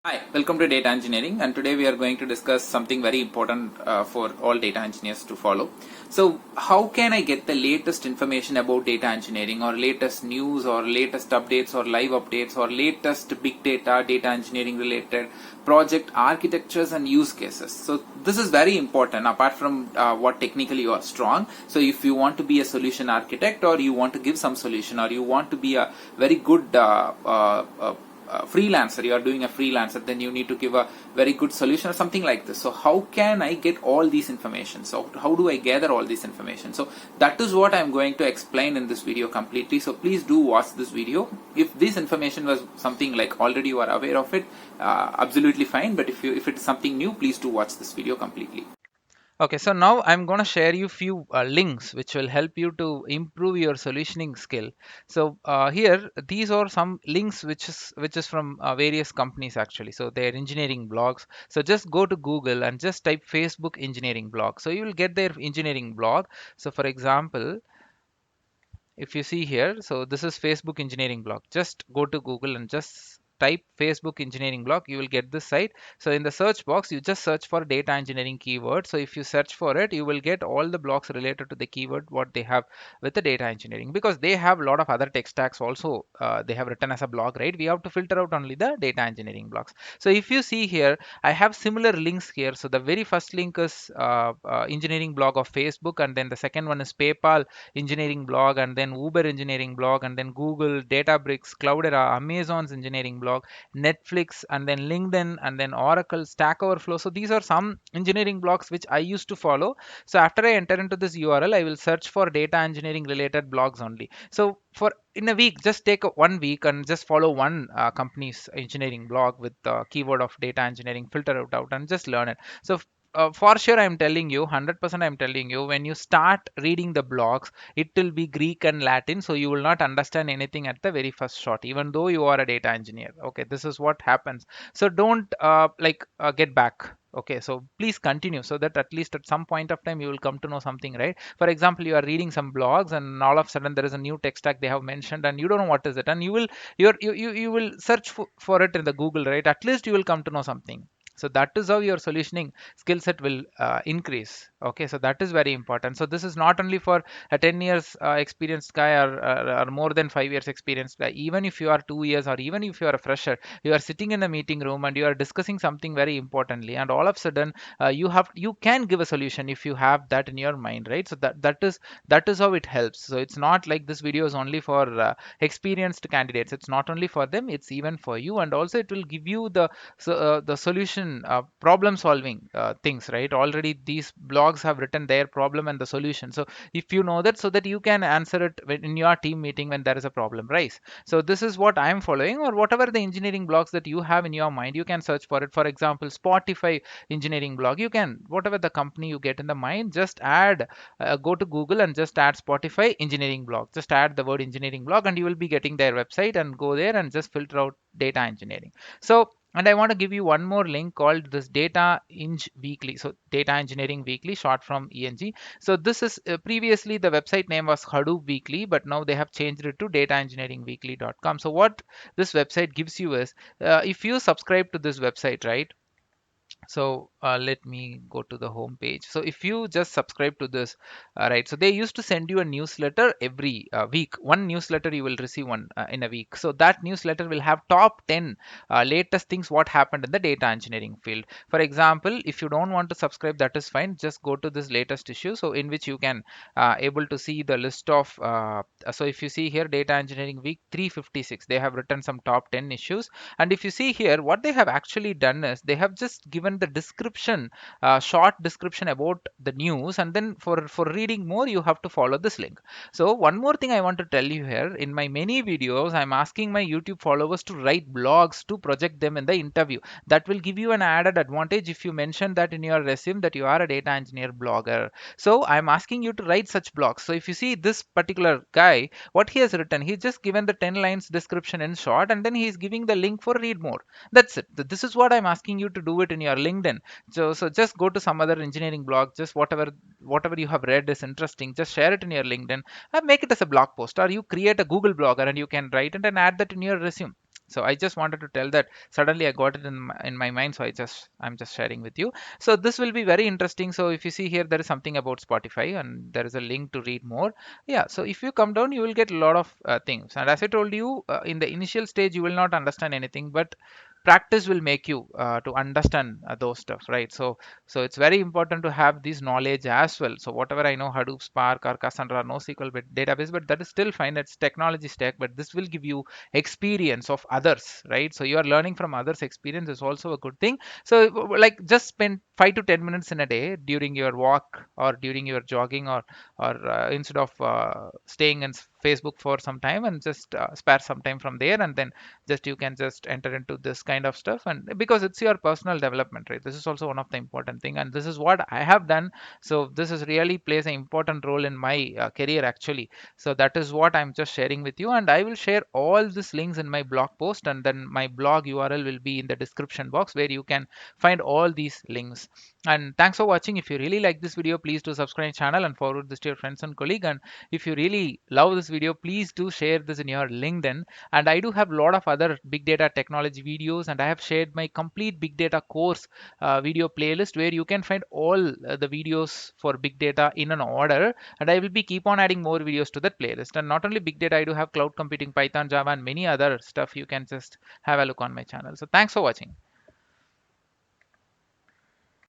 Hi, welcome to Data Engineering, and today we are going to discuss something very important for all data engineers to follow. So, how can I get the latest information about data engineering, or latest news, or latest updates, or live updates, or latest big data, data engineering related project architectures and use cases? So, this is very important apart from what technically you are strong. So, if you want to be a solution architect, or you want to give some solution, or you want to be a very good freelancer, you are doing a freelancer, then you need to give a very good solution or something like this. So how can I get all these information? So how do I gather all this information? So that is what I'm going to explain in this video completely. So please do watch this video. If this information was something like already you are aware of it, absolutely fine. But if it is something new, please do watch this video completely. Okay, so now I'm going to share you few links which will help you to improve your solutioning skill. So here these are some links which is from various companies actually. So they're engineering blogs. So just go to Google and just type Facebook engineering blog. So you will get their engineering blog. So for example, if you see here, so this is Facebook engineering blog. Just go to Google and just type Facebook engineering blog, you will get this site. So in the search box, you just search for data engineering keyword. So if you search for it, you will get all the blogs related to the keyword what they have with the data engineering, because they have a lot of other tech stacks also. They have written as a blog, right? We have to filter out only the data engineering blogs. So if you see here, I have similar links here. So the very first link is engineering blog of Facebook, and then the second one is PayPal engineering blog, and then Uber engineering blog, and then Google, Databricks, Cloudera, Amazon's engineering blog, Netflix, and then LinkedIn, and then Oracle, Stack Overflow. So these are some engineering blogs which I used to follow. So after I enter into this URL, I will search for data engineering related blogs only. So for in a week, just take 1 week and just follow one company's engineering blog with the keyword of data engineering, filter it out and just learn it. So for sure, I'm telling you, 100% I'm telling you, when you start reading the blogs, it will be Greek and Latin, so you will not understand anything at the very first shot, even though you are a data engineer. Okay, this is what happens. So don't get back. Okay, so please continue so that at least at some point of time you will come to know something, right? For example, you are reading some blogs and all of a sudden there is a new tech stack they have mentioned and you don't know what is it, and you will search for it in the Google, right? At least you will come to know something. So that is how your solutioning skill set will increase. Okay, so that is very important. So this is not only for a 10 years experienced guy, or more than 5 years experienced guy. Even if you are 2 years, or even if you are a fresher, you are sitting in a meeting room and you are discussing something very importantly, and all of a sudden you can give a solution if you have that in your mind, right? So that is how it helps. So it's not like this video is only for experienced candidates. It's not only for them, it's even for you, and also it will give you the solution, problem solving things, right? Already these blogs have written their problem and the solution. So if you know that, so that you can answer it in your team meeting when there is a problem, right? So this is what I'm following, or whatever the engineering blogs that you have in your mind, you can search for it. For example, Spotify engineering blog, you can, whatever the company you get in the mind, just add, go to Google and just add Spotify engineering blog, just add the word engineering blog, and you will be getting their website, and go there and just filter out data engineering. So, and I want to give you one more link called this Data Eng Weekly. So Data Engineering Weekly, short from ENG. So this is previously the website name was Hadoop Weekly, but now they have changed it to dataengineeringweekly.com. So what this website gives you is, if you subscribe to this website, right? So let me go to the home page. So if you just subscribe to this, right, so they used to send you a newsletter every week. One newsletter you will receive one in a week. So that newsletter will have top 10 latest things what happened in the data engineering field. For example, if you don't want to subscribe, that is fine, just go to this latest issue, so in which you can able to see the list of so if you see here, data engineering week 356, they have written some top 10 issues. And if you see here, what they have actually done is they have just given the description, short description about the news, and then for reading more, you have to follow this link. So one more thing I want to tell you here, in my many videos, I'm asking my YouTube followers to write blogs to project them in the interview. That will give you an added advantage if you mention that in your resume that you are a data engineer blogger. So I'm asking you to write such blogs. So if you see this particular guy, what he has written, he's just given the 10 lines description in short, and then he's giving the link for read more. That's it. This is what I'm asking you to do it in your LinkedIn. So just go to some other engineering blog, just whatever you have read is interesting, just share it in your LinkedIn and make it as a blog post, or you create a Google blogger and you can write it and add that in your resume. So I just wanted to tell that suddenly I got it in my mind, so I'm just sharing with you. So this will be very interesting. So if you see here, there is something about Spotify and there is a link to read more. Yeah, so if you come down, you will get a lot of things. And as I told you, in the initial stage, you will not understand anything, but practice will make you to understand those stuff, right? So it's very important to have this knowledge as well. So whatever I know, Hadoop, Spark, or Cassandra, NoSQL database, but that is still fine. It's technology stack, but this will give you experience of others, right? So you are learning from others' experience is also a good thing. So like just spend 5 to 10 minutes in a day during your walk or during your jogging, or instead of staying in Facebook for some time, and just spare some time from there, and then just you can just enter into this kind of stuff. And because it's your personal development, right? This is also one of the important thing, and this is what I have done. So this is really plays an important role in my career actually. So that is what I'm just sharing with you, and I will share all these links in my blog post, and then my blog URL will be in the description box where you can find all these links. And thanks for watching. If you really like this video, please do subscribe channel and forward this to your friends and colleague. And if you really love this video, please do share this in your LinkedIn. And I do have a lot of other big data technology videos, and I have shared my complete big data course video playlist where you can find all the videos for big data in an order. And I will be keep on adding more videos to that playlist. And not only big data, I do have cloud computing, Python, Java, and many other stuff. You can just have a look on my channel. So thanks for watching.